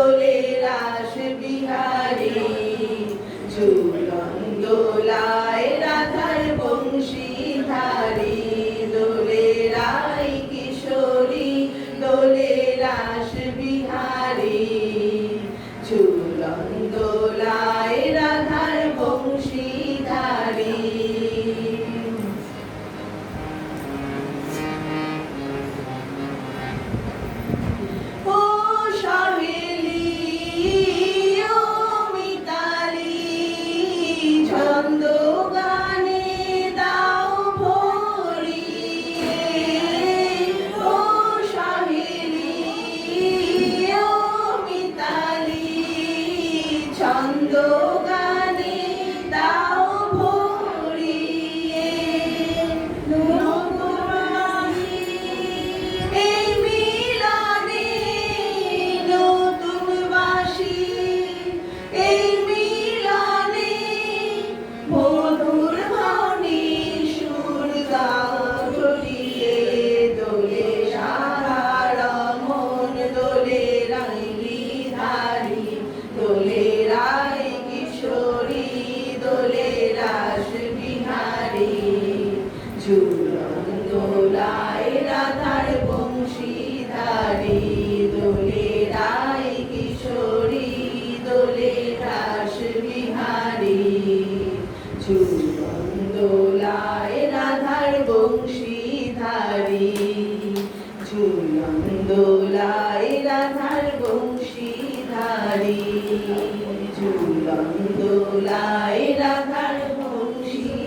দোলে রাস বিহারী, ঝুলন দোলায় রাধার বংশীধারী, দোলে রায় কিশোরী দোলে রাস বিহারী, ঝুলন দোলায় রাধার বংশীধারী। ছন্দ গানে দাও ভরিয়ে, এই মিলনে নতুন বাসি, এই মিলনে মধুর ধ্বনি সুর গাও ঝরিয়ে, দোলে সাহার মন দোলে রাঙ্গিধারী, দোলে রায় কিশোরী দোলে রাস বিহারী, ঝুলন দোলায় রাধার বংশীধারী, দোলে রায় কিশোরী দোলে রাস বিহারী, ঝুলন দোলায় রাধার বংশীধারী, ঝুলন দোলায় রাধার বংশীধারী, ঝুলন দোলায় রাধার বংশীধারী।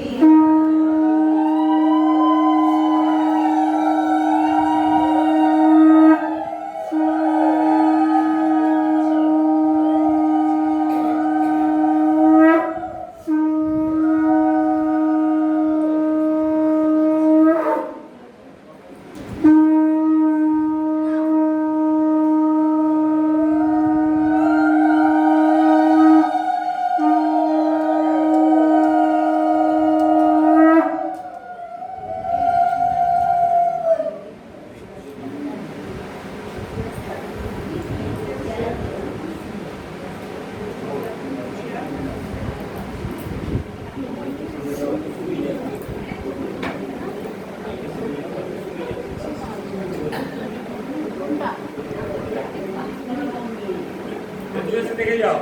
দেখে যাও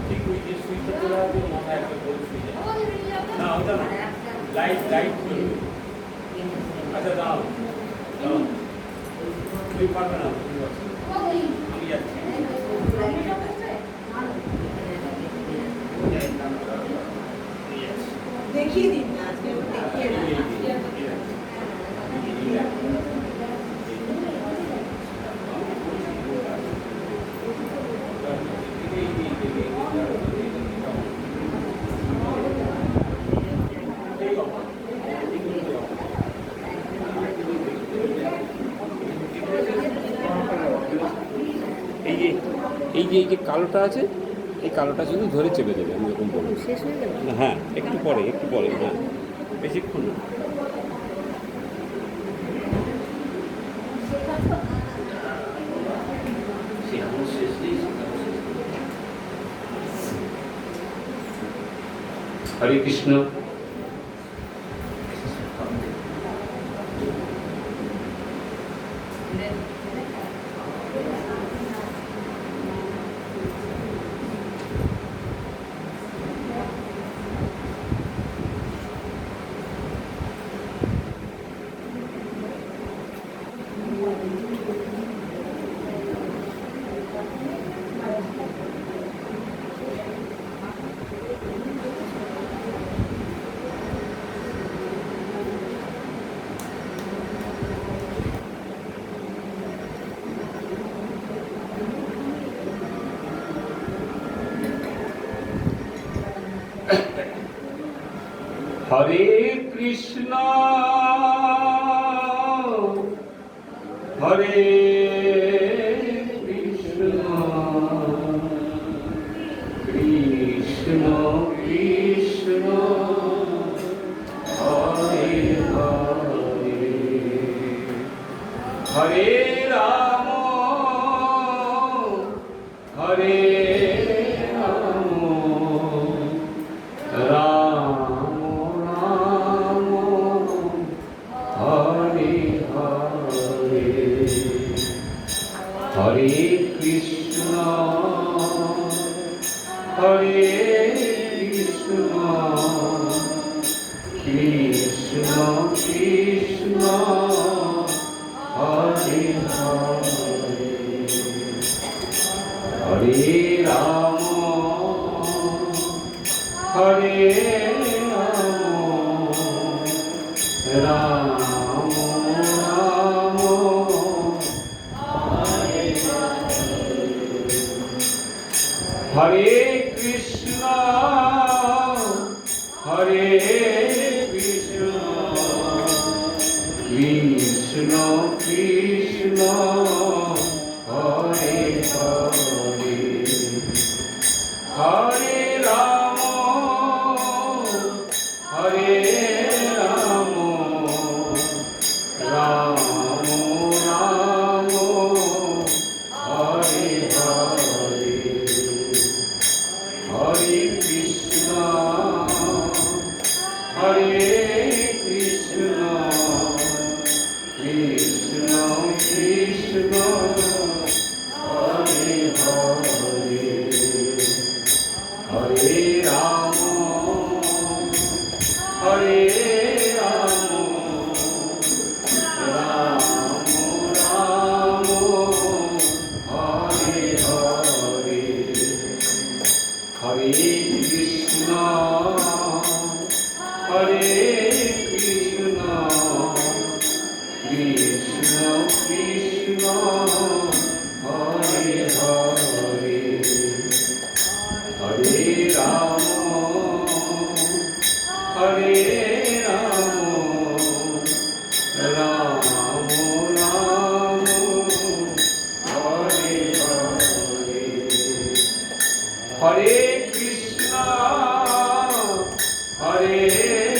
ঠিক ওই যে সুইচটা তোলা হবে মাথায় একটা গোল সুইচ না ওটা না লাইট লাইট চলবে আচ্ছা দাও দাও তুমি পারবে না আমি যাচ্ছি দেখিয়ে দিন আজকে দেখিয়ে এই যে কালোটা আছে এই কালোটা শুধু ধরে চেপে দেবে আমি এরকম বলবো শেষ হয়ে গেল। হ্যাঁ একটু পরে হ্যাঁ বেশিক্ষণ না হরে কৃষ্ণ হরে কৃষ্ণ হরে কৃষ্ণ কৃষ্ণ কৃষ্ণ হরে হরে হরে রাম হরে রাম রাম রাম হরে হরে হরে কৃষ্ণ হরে কৃষ্ণ কৃষ্ণ কৃষ্ণ হরে হরে হরে রাম হরে রাম রাম রাম হরে কৃষ্ণ হরে কৃষ্ণ কৃষ্ণ কৃষ্ণ হরে হরে হরে রাম হরে রাম রাম রাম হরে হরে হরে কৃষ্ণ হরে কৃষ্ণ কৃষ্ণ কৃষ্ণ হরে হরে হরে রাম হরে রাম রাম রাম হরে হরে হরে কৃষ্ণ হরে কৃষ্ণ কৃষ্ণ কৃষ্ণ হরে হরে হরে রাম হরে রাম রাম রাম হরে হরে হরে কৃষ্ণ হরে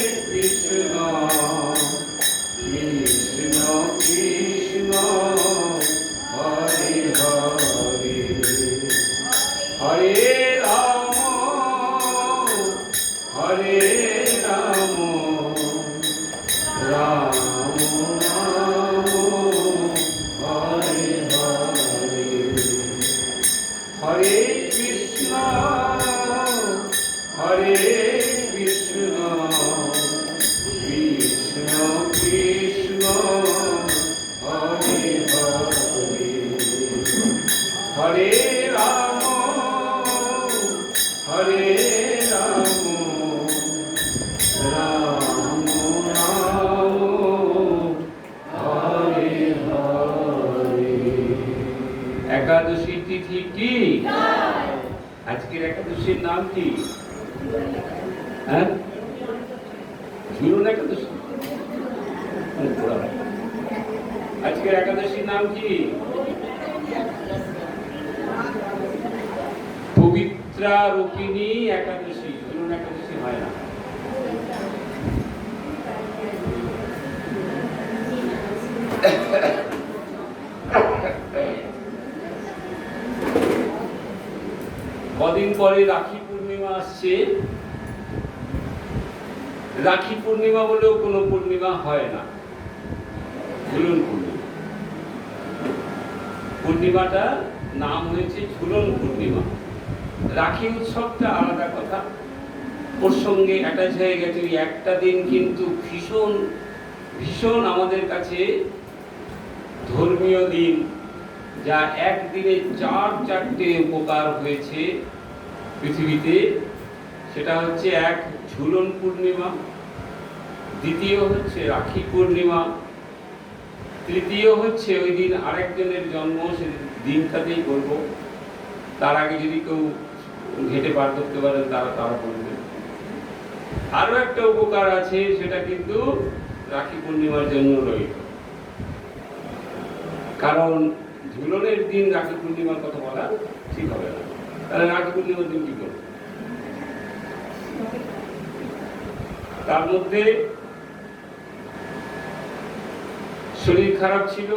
কৃষ্ণ কৃষ্ণ কৃষ্ণ হরে হরে হরে রাম হরে রাম রাম রাম হরে হরে হরে কৃষ্ণ হরে কৃষ্ণ কৃষ্ণ কৃষ্ণ হরে হরে হরে রাম হরে রাম রাম রাম হরে হরে একাদশী তিথি কি? আজকের একাদশীর নাম কি? হ্যাঁ, ঝুলন একাদশী। আজকের একাদশীর নাম কি? পবিত্রা রূপিণী একাদশী। ঝুলন একাদশী হয় না। কদিন পরে রাখি পূর্ণিমা আসছে। রাখি পূর্ণিমা বলেও কোনো পূর্ণিমা হয় না, ঝুলন পূর্ণিমা। পূর্ণিমাটা নাম হয়েছে ঝুলন পূর্ণিমা। রাখি উৎসবটা আলাদা কথা, ওর সঙ্গে অ্যাটাচ হয়ে গেছে ওই একটা দিন, কিন্তু ভীষণ ভীষণ আমাদের কাছে ধর্মীয় দিন, যা একদিনে চারটে উপকার হয়েছে পৃথিবীতে। সেটা হচ্ছে এক, ঝুলন পূর্ণিমা, দ্বিতীয় হচ্ছে রাখি পূর্ণিমা, তৃতীয় হচ্ছে ওই দিন আরেকজনের জন্ম, সে দিনটাতেই করবো। তার আগে যদি কেউ ঘেটে পার করতে পারেন তারা করবে। আরো একটা উপকার আছে, সেটা কিন্তু রাখি পূর্ণিমার জন্য রইল। কারণ ঝুলনের দিন রাখি পূর্ণিমার কথা বলা ঠিক হবে না। তাহলে রাখি পূর্ণিমার দিন কি করবে? তার মধ্যে শরীর খারাপ ছিল,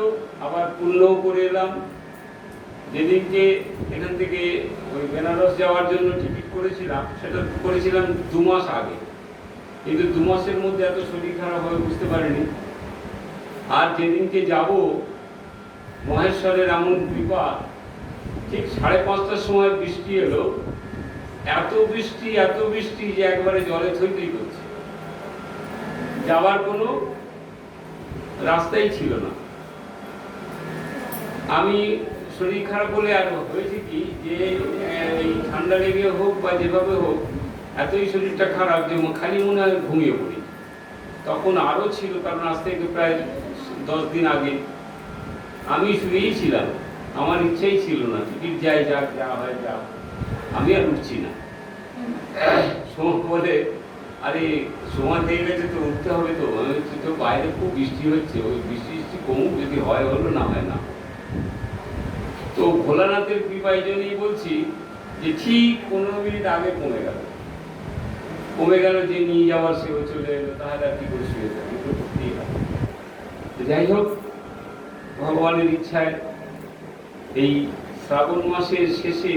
আবার পুণ্যও করে এলাম। যেদিনকে এখান থেকে ওই বেনারস যাওয়ার জন্য টিকিট করেছিলাম, সেটা করেছিলাম 2 মাস আগে, কিন্তু 2 মাসের মধ্যে এত শরীর খারাপ হবে বুঝতে পারিনি। আর যেদিনকে যাব, মহেশ্বরের এমন কৃপা, ঠিক 5:30টার সময় বৃষ্টি এলো। এত বৃষ্টি যে একবারে জলে থই করছে, যাওয়ার কোনো রাস্তাই ছিল না। আমি শরীর খারাপ বলে আর হয়েছে কি যে এই ঠান্ডা লেগে হোক বা যেভাবে হোক, এতই শরীরটা খারাপ যে খালি মনে হয় ঘুমিয়ে পড়ি। তখন আরও ছিল, কারণ আজ থেকে প্রায় 10 দিন আগে আমি শুয়েই ছিলাম। আমার ইচ্ছেই ছিল না, টিকিট যাই যাক, যা হয় যা, আমি আর উঠছি না। সময় বলে, আরে সময় হয়ে গেছে তো, উঠতে হবে তো। তো বাইরে খুব বৃষ্টি হচ্ছে, ওই বৃষ্টি কমুক, যদি হয় হলো, না হয় না। তো ভোলানাথের কৃপা এই জন্যই বলছি যে ঠিক 15 মিনিট আগে কমে গেল, যে নিয়ে যাওয়ার সেও চলে এলো, তাহলে আর কি করে শুয়ে থাকি, তো করতেই হবে। যাই হোক, ভগবানের ইচ্ছায় এই শ্রাবণ মাসের শেষে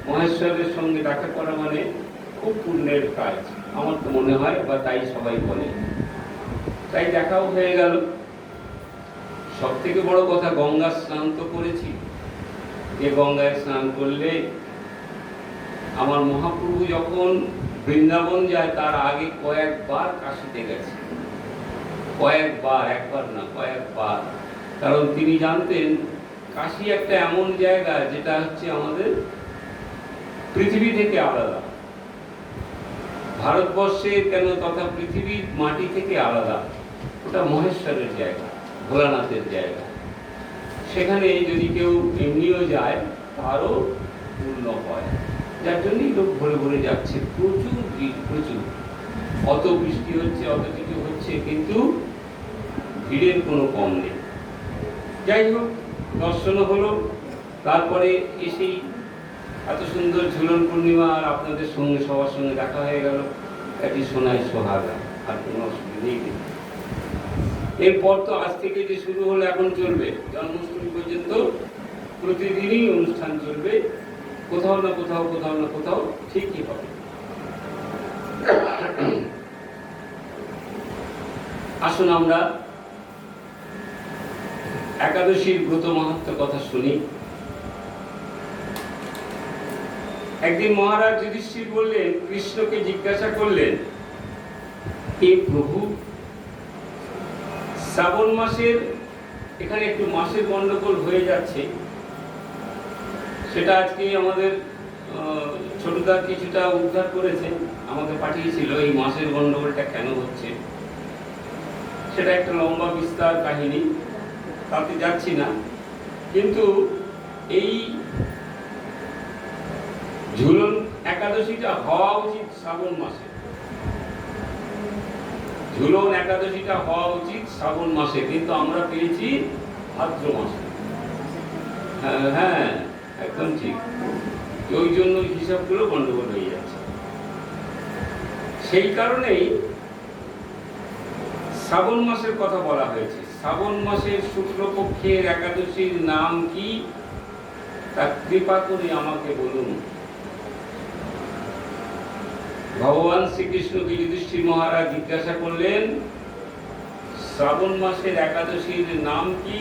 মহেশ্বরের সঙ্গে দেখা করা মানে খুব পুণ্যের কাজ, আমার তো মনে হয়, বা তাই সবাই বলে। তাই দেখাও হয়ে গেল। সব থেকে বড় কথা, গঙ্গা স্নান তো করেছি। যে গঙ্গায় স্নান করলে, আমার মহাপ্রভু যখন বৃন্দাবন যায় তার আগে কয়েকবার কাশীতে গেছে, কয়েকবার, একবার না কয়েকবার। কারণ তিনি জানতেন কাশী একটা এমন জায়গা যেটা হচ্ছে আমাদের পৃথিবী থেকে আলাদা, ভারতবর্ষে কেন তথা পৃথিবীর মাটি থেকে আলাদা। ওটা মহেশ্বরের জায়গা, ভোলানাথের জায়গা। সেখানে যদি কেউ এমনিও যায় তারও পূর্ণ হয়, যার জন্যই লোক ভরে ভরে যাচ্ছে। প্রচুর ভিড়, প্রচুর। অত বৃষ্টি হচ্ছে, অত কিছু হচ্ছে, কিন্তু ভিড়ের কোনো কম নেই। যাই হোক, দর্শনও হলো। তারপরে এসেই এত সুন্দর ঝুলন পূর্ণিমা, আর আপনাদের সঙ্গে সবার সঙ্গে দেখা হয়ে গেল। একটি সোনায় সোহাগা, আর কোনো অসুবিধেই নেই। এরপর তো আজ থেকে যে শুরু হলো, এখন চলবে জন্মাষ্টমী পর্যন্ত, প্রতিদিনই অনুষ্ঠান চলবে। কোথাও না কোথাও ঠিকই হবে। আসুন আমরা একাদশীর ব্রত মাহাত্ম্য কথা শুনি। একদিন মহারাজ যুধিষ্ঠির বললেন, কৃষ্ণকে জিজ্ঞাসা করলেন, হে প্রভু, শ্রাবণ মাসের, এখানে একটু মাসের গন্ডগোল হয়ে যাচ্ছে, সেটা আজকে আমাদের ছোটদা কিছুটা উদ্ধার করেছেন, আমাকে পাঠিয়েছিল এই মাসের গন্ডগোলটা কেন হচ্ছে। সেটা একটা লম্বা বিস্তার কাহিনী, তাতে যাচ্ছি না। কিন্তু এই ঝুলন একাদশীটা হওয়া উচিত শ্রাবণ মাসে, ঝুলন একাদশীটা হওয়া উচিত শ্রাবণ মাসে, কিন্তু আমরা পেয়েছি ভাদ্র মাসে। হ্যাঁ, একদম ঠিক। ওই জন্য হিসাবগুলো গন্ডগোল হয়ে যাচ্ছে। সেই কারণেই শ্রাবণ মাসের কথা বলা হয়েছে। শ্রাবণ মাসের শুক্লপক্ষের একাদশীর নাম কি, তা কৃপা করে আমাকে বলুন। ভগবান শ্রীকৃষ্ণকে যুধিষ্ঠির মহারাজ জিজ্ঞাসা করলেন, শ্রাবণ মাসের একাদশীর নাম কি,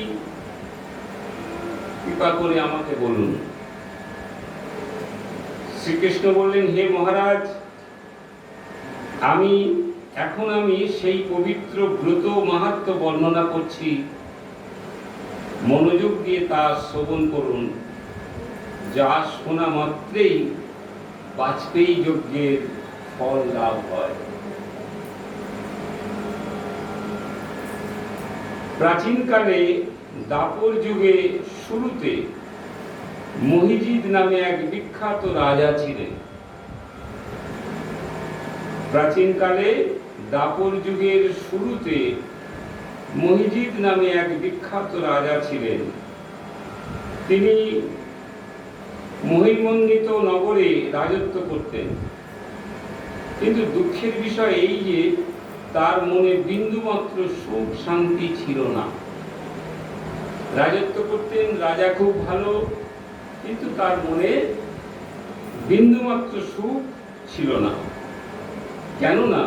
কৃপা করে আমাকে বলুন। শ্রীকৃষ্ণ বললেন, হে মহারাজ, আমি সেই পবিত্র ব্রত মাহাত্ম্য বর্ণনা করছি, মনোযোগ দিয়ে তা শ্রবণ করুন, যা শোনা মাত্রেই বাজপেয়ী যজ্ঞের ফল লাভ হয়। প্রাচীনকালে দাপর যুগে শুরুতে মহিজিৎ নামে এক বিখ্যাত রাজা ছিলেন। প্রাচীনকালে দাপর যুগের শুরুতে মহিজিৎ নামে এক বিখ্যাত রাজা ছিলেন। তিনি মহিমণ্ডিত নগরে রাজত্ব করতেন। কিন্তু দুঃখের বিষয় এই যে তার মনে বিন্দুমাত্র সুখ শান্তি ছিল না। রাজত্ব করতেন, রাজা খুব ভালো, কিন্তু তার মনে বিন্দুমাত্র সুখ ছিল না। কেননা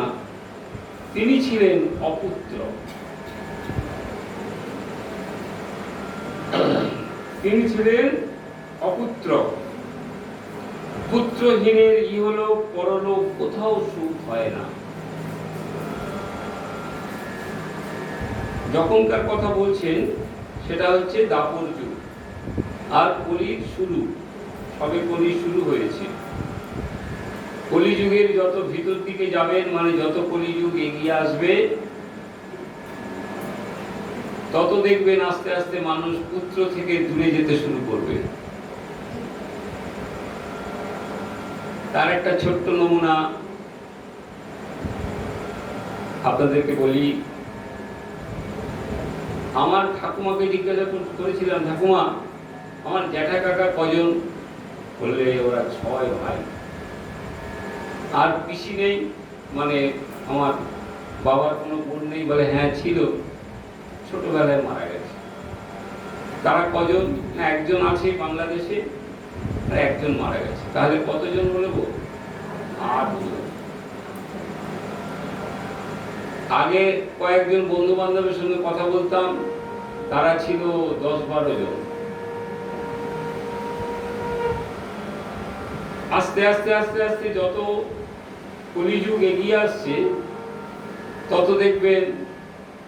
তিনি ছিলেন অপুত্র। তিনি ছিলেন অপুত্র। পুত্রহীনের ইহলোক পরলোক কোথাও সুখ হয় না। যখনকার কথা বলছেন সেটা হচ্ছে দাপর যুগ, আর কলির শুরু, সবে কলি শুরু হয়েছে। কলিযুগের যত ভিতর দিকে যাবেন, মানে যত কলিযুগ এগিয়ে আসবে, তত দেখবেন আস্তে আস্তে মানুষ পুত্র থেকে দূরে যেতে শুরু করবে। তার একটা ছোট্ট নমুনা আপনাদেরকে বলি। আমার ঠাকুমাকে জিজ্ঞাসা করেছিলাম, ঠাকুমা আমার জ্যাঠা কাকা কজন? বললে ওরা 6 ভাই। আর পিসি নেই, মানে আমার বাবার কোনো বোন নেই? বলে হ্যাঁ ছিল, ছোটবেলায় মারা গেছে। তারা কজন? না, একজন আছে বাংলাদেশে, আর একজন মারা গেছে। তাহলে কতজন বলবো? 8 জন। আগে কয়েকজন বন্ধু বান্ধবের সঙ্গে কথা বলতাম, তারা ছিল 10-12 জন। আস্তে আস্তে আস্তে আস্তে যত কলিযুগ এগিয়ে আসছে, তত দেখবেন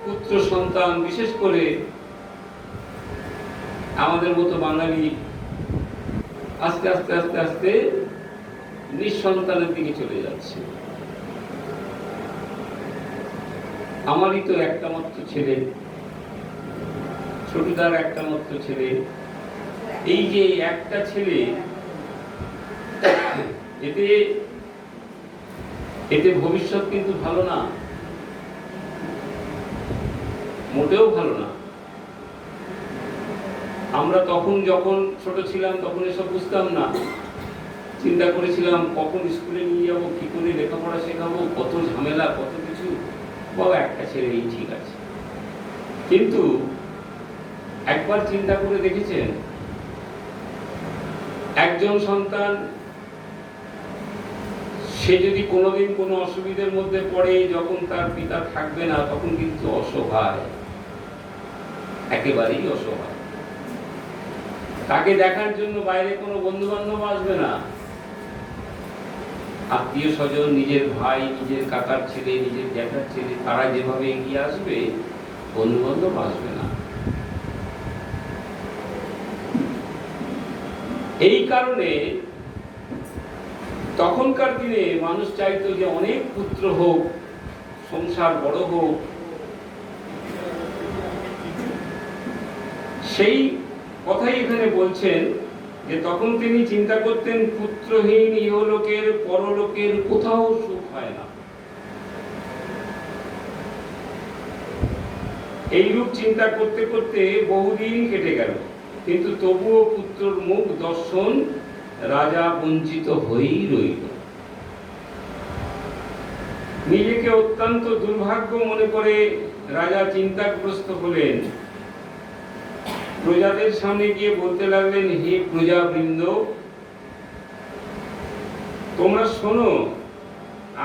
পুত্র সন্তান, বিশেষ করে আমাদের মতো বাঙালি, আস্তে আস্তে আস্তে আস্তে নিঃসন্তানের দিকে চলে যাচ্ছে। আমারই তো একটা মাত্র ছেলে, ছোটদার একটা মাত্র ছেলে। এই যে একটা ছেলে, এতে এতে ভবিষ্যৎ কিন্তু ভালো না, মোটেও ভালো না। আমরা তখন যখন ছোট ছিলাম তখন এসব বুঝতাম না, চিন্তা করেছিলাম কখন স্কুলে নিয়ে যাবো, কি করে লেখাপড়া শেখাবো, কত ঝামেলা, কত কিছু। বাবা একটা ছেলেই ঠিক আছে। কিন্তু একবার চিন্তা করে দেখেছেন, একজন সন্তান সে যদি কোনোদিন কোনো অসুবিধার মধ্যে পড়ে, যখন তার পিতা থাকবে না, তখন কিন্তু অসহায়, একেবারেই অসহায়। তাকে দেখার জন্য বাইরে কোনো বন্ধু বান্ধব আসবে না, আত্মীয় স্বজন, নিজের ভাই, নিজের কাকার ছেলে, নিজের জ্যাঠার ছেলে, তারা যেভাবে এগিয়ে আসবে, বন্ধু বান্ধব আসবে না। এই কারণে তখনকার দিনে মানুষ চাইতো যে অনেক পুত্র হোক, সংসার বড় হোক। সেই কথাই এখানে বলছেন যে তখন তিনি চিন্তা করতেন, পুত্রহীন ইহলোকের পরলোকের কোথাও সুখ হয় না। এইরূপ চিন্তা করতে করতে বহুদিন কেটে গেল, কিন্তু তবুও পুত্রর মুখ দর্শন রাজা বঞ্চিত হয়েই রইল। নিজেকে অত্যন্ত দুর্ভাগ্য মনে করে রাজা চিন্তাগ্রস্ত হলেন। প্রজাদের সামনে গিয়ে বলতে লাগলেন, হে প্রজাবৃন্দ, তোমরা শোনো,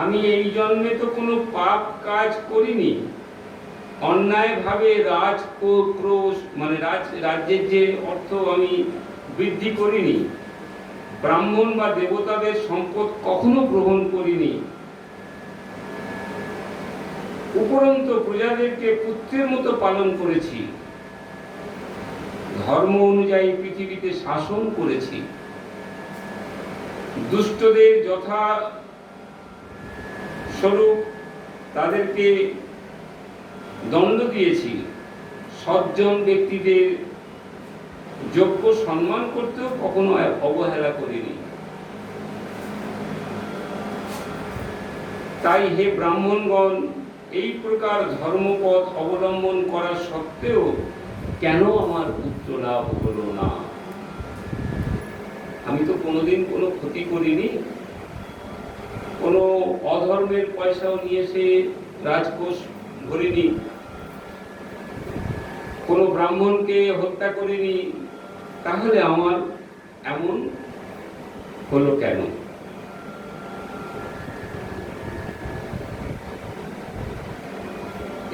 আমি এই জন্মে তো কোনো পাপ কাজ করিনি, অন্যায়ভাবে রাজক্রোশ মানে রাজ্যের যে অর্থ আমি বৃদ্ধি করিনি, ব্রাহ্মণ বা দেবতাদের সম্পদ কখনো গ্রহণ করিনি, উপরন্তু প্রজাদেরকে পুত্রের মতো পালন করেছি, ধর্ম অনুযায়ী পৃথিবীতে শাসন করেছি, দুষ্টদের যথা স্বরূপ তাদেরকে দণ্ড দিয়েছি, সজ্জন ব্যক্তিদের যোগ্য সম্মান করতেও কখনো অবহেলা করিনি। তাই হে ব্রাহ্মণগণ, এই প্রকার ধর্মপথ অবলম্বন করা সত্ত্বেও কেন আমার পুত্র লাভ হলো না? আমি তো কোনোদিন কোনো ক্ষতি করিনি, কোনো অধর্মের পয়সাও নিয়ে এসে রাজকোষ ভরিনি, কোনো ব্রাহ্মণকে হত্যা করিনি, তাহলে আমার এমন হলো কেন?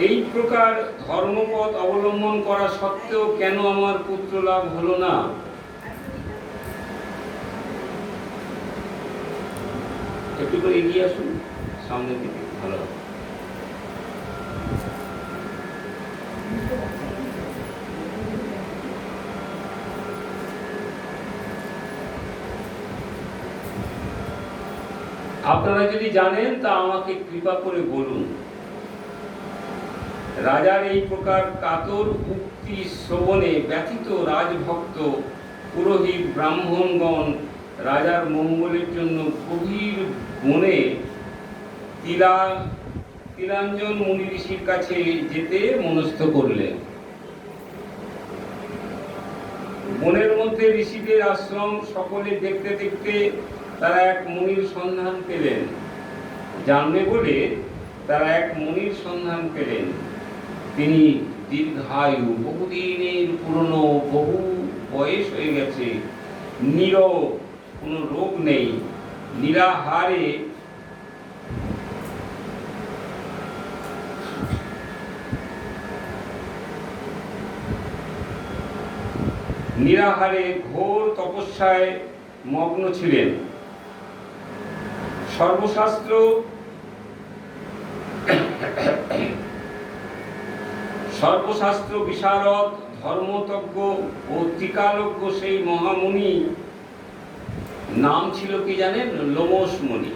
এই প্রকার ধর্মপথ অবলম্বন করা সত্ত্বেও কেন আমার পুত্র লাভ হলো না? একটু করে এগিয়ে আসুন সামনের দিকে, ভালো হবে। আপনারা যদি জানেন তা আমাকে কৃপা করে বলুন। রাজার এই প্রকার কাতর উক্তি শ্রবণে ব্যথিত রাজভক্ত পুরোহিত ব্রাহ্মণগণ রাজার মঙ্গলের জন্য গভীর বনে তিলাঞ্জন মুনি ঋষির কাছে যেতে মনস্থ করলেন। বনের মধ্যে ঋষিদের আশ্রম সকলে দেখতে দেখতে তারা এক মুনির সন্ধান পেলেন। জানবে বলে তারা এক মুনির সন্ধান পেলেন। তিনি দীর্ঘায়ু, বহুদিনের পুরনো, বহু বয়স হয়ে গেছে, নীরব, কোনো রোগ নেই, নিরাহারে ঘোর তপস্যায় মগ্ন ছিলেন। সর্বশাস্ত্র বিশারদ, ধর্মতজ্ঞ ও ত্রিকালজ্ঞ সেই মহামুনি নাম ছিল কি জানেন? লোমশ মুনি।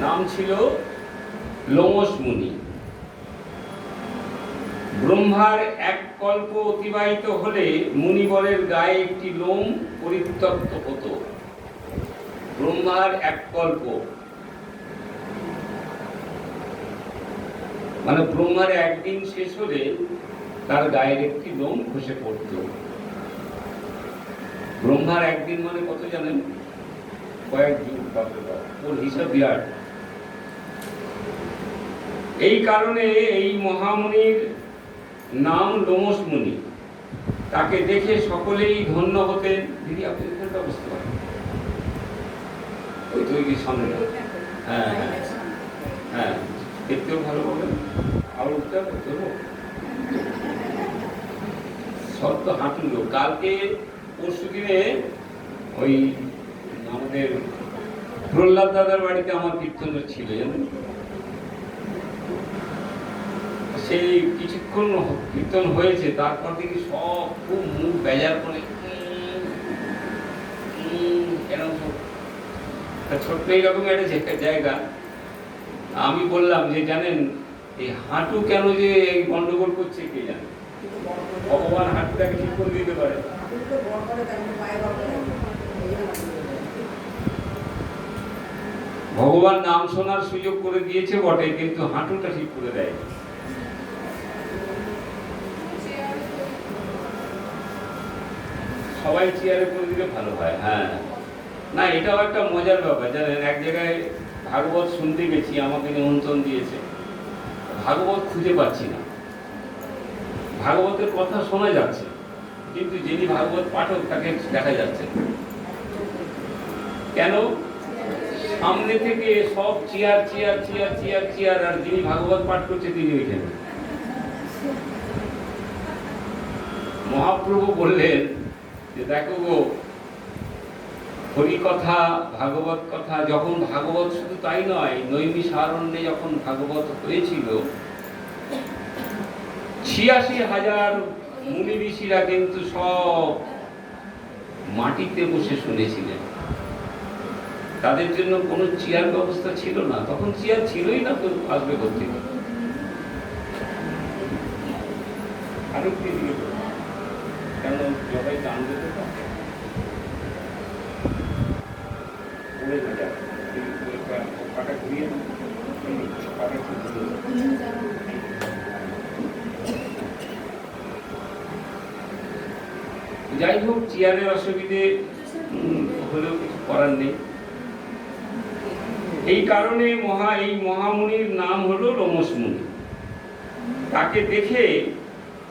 নাম ছিল লোমশ মুনি। ব্রহ্মার এক কল্প অতিবাহিত হলে মুনিবরের গায়ে একটি লোম পরিত্যক্ত হতো। ব্রহ্মার এক কল্প মানে ব্রহ্মার একদিন শেষ হলে তার গায়ের একটি লোম খসে পড়ত। ব্রহ্মার একদিন মানে কত জানেন? কয়েক যুগ, ওর হিসাব বিরাট। এই কারণে এই মহামুনির নাম লোমশ মুনি। তাকে দেখে সকলেই ধন্য হতেন। দিদি আপনি এখানটা বুঝতে পারেন, ওই তৈরি সামনে। হ্যাঁ হ্যাঁ হ্যাঁ, দেখতেও ভালো বলেন। আর উঠতে হবে সব তো হাঁটুলো। কালকে পরশু দিনে ওই আমাদের প্রহ্লাদ দাদার বাড়িতে আমার কীর্তন ছিল, জানেন? সেই কিছুক্ষণ কীর্তন হয়েছে, তারপর থেকে সব খুব মুখ বেজার করে ছোট্ট এইরকম একটা জায়গা। আমি বললাম যে জানেন এই হাঁটু কেন যে এই গন্ডগোল করছে কে জানে, ভগবান হাঁটুটাকে ঠিক করে দিতে পারে। ভগবান নাম শোনার সুযোগ করে দিয়েছে বটে, কিন্তু হাঁটুটা ঠিক করে দেয়। সবাই চেয়ারে করে দিলে ভালো হয়। হ্যাঁ, না এটাও একটা মজার ব্যাপার জানেন। এক জায়গায় ভাগবত শুনতে গেছি, আমাকে নিমন্ত্রণ দিয়েছে। ভাগবত খুঁজে পাচ্ছি না, ভাগবতের কথা শোনা যাচ্ছে কিন্তু যিনি ভাগবত পাঠক তাকে দেখা যাচ্ছে না। কেন? সামনে থেকে সব chair chair chair chair chair, আর যিনি ভাগবত পাঠ করছে তিনি ওইখানে। মহাপ্রভু বললেন যে দেখো গো, হরি কথা, ভাগবত কথা, যখন ভাগবত শুধু তাই নয়, নৈমিষারণ্যে যখন ভাগবত হয়েছিল ৮৬,০০০ মুনি ঋষিরা কিন্তু সব মাটিতে বসে শুনেছিলেন। তাদের জন্য কোনো চেয়ার ব্যবস্থা ছিল না, তখন চেয়ার ছিলই না, তো আসবে করতে। আরেকটি দিয়ে কেন সবাই গান দিতে যাই হোক, চেয়ারের অসুবিধে হলেও কিছু করার নেই। এই কারণে এই মহামুনির নাম হলো লোমশ মুনি। তাকে দেখে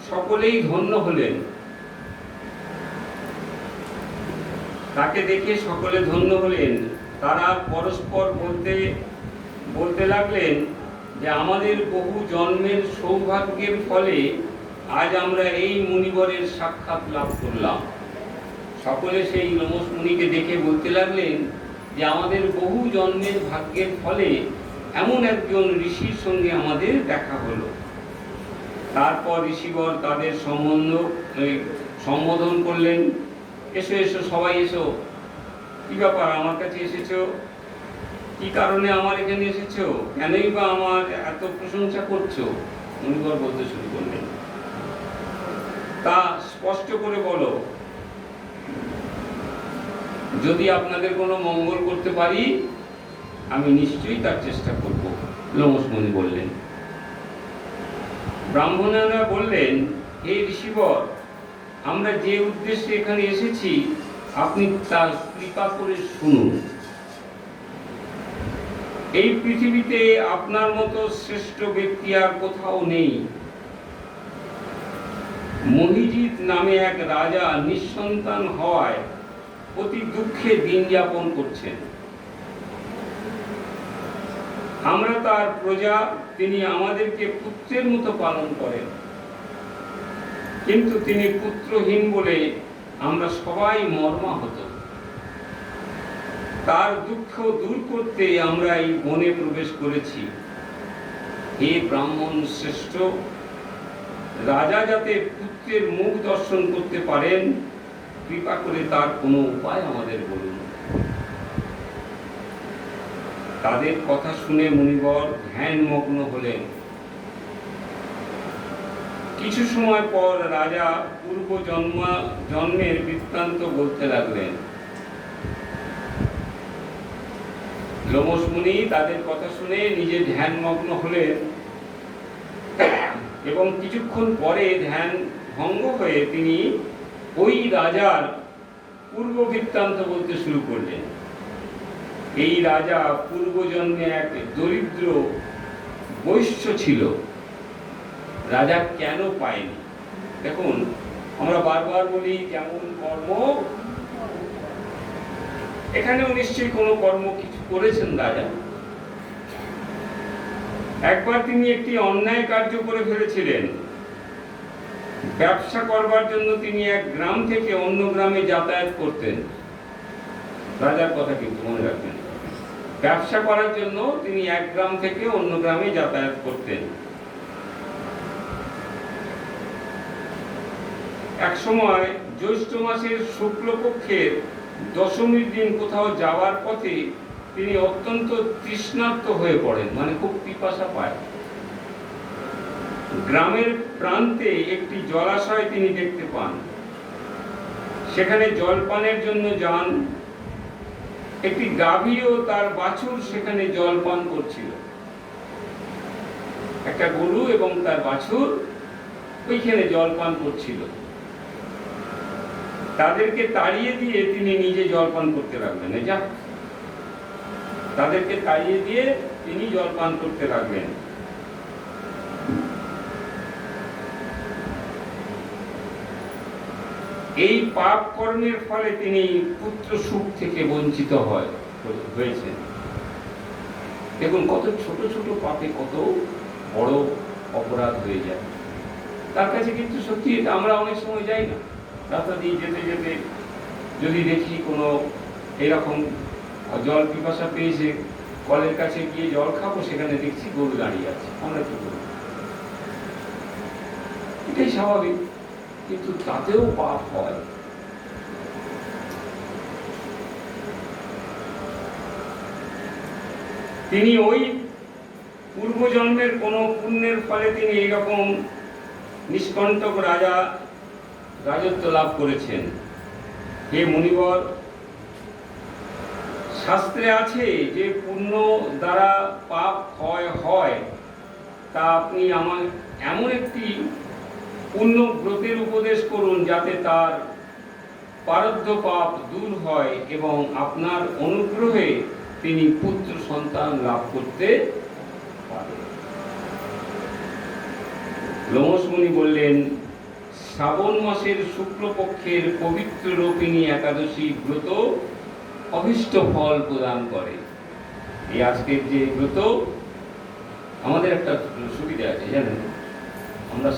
সকলেই ধন্য হলেন। তাকে দেখে সকলে ধন্য হলেন। তারা পরস্পর বলতে লাগলেন যে আমাদের বহু জন্মের সৌভাগ্যের ফলে আজ আমরা এই মুনিবরের সাক্ষাৎ লাভ করলাম। সকলে সেই লোমশ মুনিকে দেখে বলতে লাগলেন যে আমাদের বহু জন্মের ভাগ্যের ফলে এমন একজন ঋষির সঙ্গে আমাদের দেখা হলো। তারপর ঋষিবর তাদের সম্বোধন করলেন, এসো এসো সবাই এসো। কি ব্যাপার, আমার কাছে এসেছো? কি কারণে আমার এখানে এসেছো? কেনই বা আমার এত প্রশংসা করছো? মুনিবর বলতে শুরু করলেন, তা স্পষ্ট করে বলো। যদি আপনাদের কোনো মঙ্গল করতে পারি আমি নিশ্চয়ই তার চেষ্টা করব। লোমশ মুনি বললেন। ব্রাহ্মণেরা বললেন, হে ঋষিবর, আমরা যে উদ্দেশ্যে এখানে এসেছি আপনি তার কৃপা করে শুনুন। এই পৃথিবীতে আপনার মতো শ্রেষ্ঠ ব্যক্তি আর কোথাও নেই। মহিজিৎ নামে এক রাজা নিঃসন্তান হওয়ায় অতি দুঃখে দিন যাপন করছেন। আমরা তার প্রজা, তিনি আমাদেরকে পুত্রের মতো পালন করেন, কিন্তু তিনি পুত্রহীন বলে আমরা সবাই মর্মাহত। তার দুঃখ দূর করতে আমরা এই বনে প্রবেশ করেছি। হে ব্রাহ্মণ শ্রেষ্ঠ, রাজা যাতে পুত্রের মুখ দর্শন করতে পারেন, কৃপা করে তার কোনো উপায় আমাদের বলুন। তাদের কথা শুনে মুনিবর ধ্যানমগ্ন হলেন। কিছু সময় পর রাজা পূর্ব জন্মের বৃত্তান্ত বলতে লাগলেন। লোমশ মুনি তাদের কথা শুনে নিজে ধ্যানমগ্ন হলেন এবং কিছুক্ষণ পরে ধ্যান ভঙ্গ হয়ে তিনি ওই রাজার পূর্ব বৃত্তান্ত বলতে শুরু করলেন। এই রাজা পূর্বজন্মে এক দরিদ্র বৈশ্য ছিল। রাজা কেন পায়নি? দেখুন, আমরা বারবার বলি কেমন কর্ম, এখানেও নিশ্চয়ই কোনো কর্ম কিছু করেছেন রাজা। একবার তিনি একটি অন্যায় কার্য করে ফেলেছিলেন। ব্যবসা করবার জন্য তিনি এক গ্রাম থেকে অন্য গ্রামে যাতায়াত করতেন। রাজার কথা কিন্তু মনে রাখবেন, ব্যবসা করার জন্য তিনি এক গ্রাম থেকে অন্য গ্রামে যাতায়াত করতেন। এক সময় জ্যৈষ্ঠ মাসের শুক্লপক্ষের দশমীর দিন কোথাও যাওয়ার পথে তিনি অত্যন্ত তৃষ্ণার্ত হয়ে পড়েন, মানে খুব পিপাসা পায়। গ্রামের প্রান্তে একটি জলাশয় তিনি দেখতে পান। সেখানে জলপানের জন্য যান। একটি গাভী ও তার বাছুর সেখানে জলপান করছিল। একটা গরু এবং তার বাছুর ওইখানে জলপান করছিল। তাদেরকে তাড়িয়ে দিয়ে তিনি নিজে জলপান করতে লাগলেন। তাদেরকে তাড়িয়ে দিয়ে তিনি জলপান করতে লাগলেন। এই পাপ কর্মের ফলে তিনি পুত্র সুখ থেকে বঞ্চিত হয়েছেন। দেখুন, কত ছোট ছোট পাপে কত বড় অপরাধ হয়ে যায়। তার কাছে কিন্তু সত্যি এটা আমরা অনেক সময় যাই না, রাস্তা দিয়ে যেতে যেতে যদি দেখি কোনো এরকম জল পিপাসা পেয়েছে, কলের কাছে গিয়ে জল খাবো, সেখানে দেখছি গরু দাঁড়িয়ে আছে, আমরা কি করব? এটাই স্বাভাবিক, কিন্তু তাতেও পাপ হয়। তিনি ওই পূর্বজন্মের কোন পুণ্যের ফলে তিনি এইরকম নিষ্কণ্টক রাজত্ব লাভ করেছেন। হে মুনিবর, শাস্ত্রে আছে যে পুণ্য দ্বারা পাপ ক্ষয় হয়, তা আপনি আমার এমন একটি পুণ্য ব্রতের উপদেশ করুন যাতে তার পারদ্ধ পাপ দূর হয় এবং আপনার অনুগ্রহে তিনি পুত্র সন্তান লাভ করতে পারেন। লোমশ মুনি বললেন, শ্রাবণ মাসের শুক্লপক্ষের পবিত্র রূপিণী একাদশী ব্রত অভীষ্ট ফল প্রদান করে। এই আজকের যে ব্রত, আমাদের একটা সুবিধা আছে জানেন, আমরা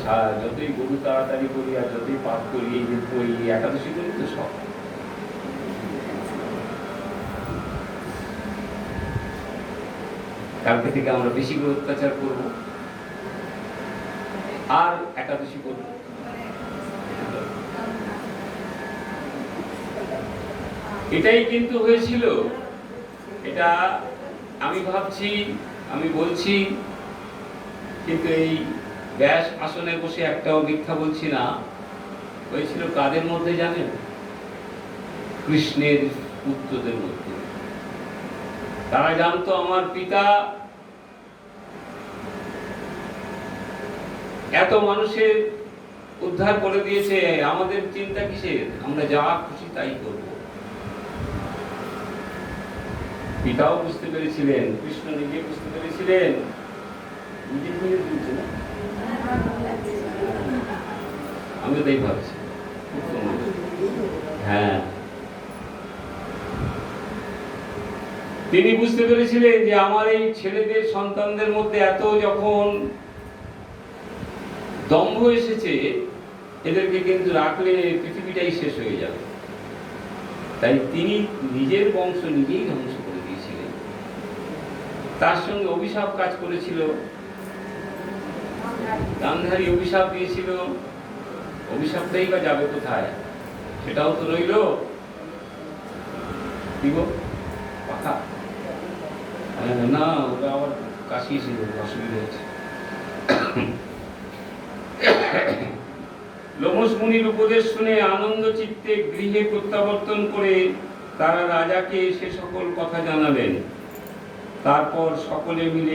যতই গরু তাড়াতাড়ি করি আর যতই পাঠ করি, এই যে করি, একাদশী করি, তো সব কালকে থেকে আমরা বেশি করে অত্যাচার করব আর একাদশী করব। এটাই কিন্তু হয়েছিল। এটা আমি ভাবছি, আমি বলছি, কিন্তু এই ব্যাস আসনে বসে একটাও মিথ্যা বলছি না। হয়েছিল কাদের মধ্যে জানেন? কৃষ্ণের পুত্রদের মধ্যে। তারা জানতো আমার পিতা এত মানুষের উদ্ধার করে দিয়েছে, আমাদের চিন্তা কিসের? আমরা যা খুশি তাই করব। পিতাও বুঝতে পেরেছিলেন, কৃষ্ণ নিজে বুঝতে পেরেছিলেন। আমি তাই ভাবছি, হ্যাঁ, তিনি বুঝতে পেরেছিলেন যে আমার এই ছেলেদের সন্তানদের মধ্যে এত যখন দম্ভ এসেছে, এদেরকে কিন্তু রাখলে পৃথিবীটাই শেষ হয়ে যাবে। তাই তিনি নিজের বংশ নিজেই ধ্বংস করে দিয়েছিলেন। তার সঙ্গে অভিশাপ কাজ করেছিল, গান্ধারী অভিশাপ দিয়েছিল। অভিশাপটাই বা যাবে কোথায়? সেটাও তো রইল দিব পাখা। না, ওটা আবার কাশিয়েছিল, অসুবিধা হয়েছে। লোমশ মুনির উপদেশ শুনে আনন্দ চিত্তে গৃহে প্রত্যাবর্তন করে তারা রাজাকে সে সকল কথা জানালেন। তারপর সকলে মিলে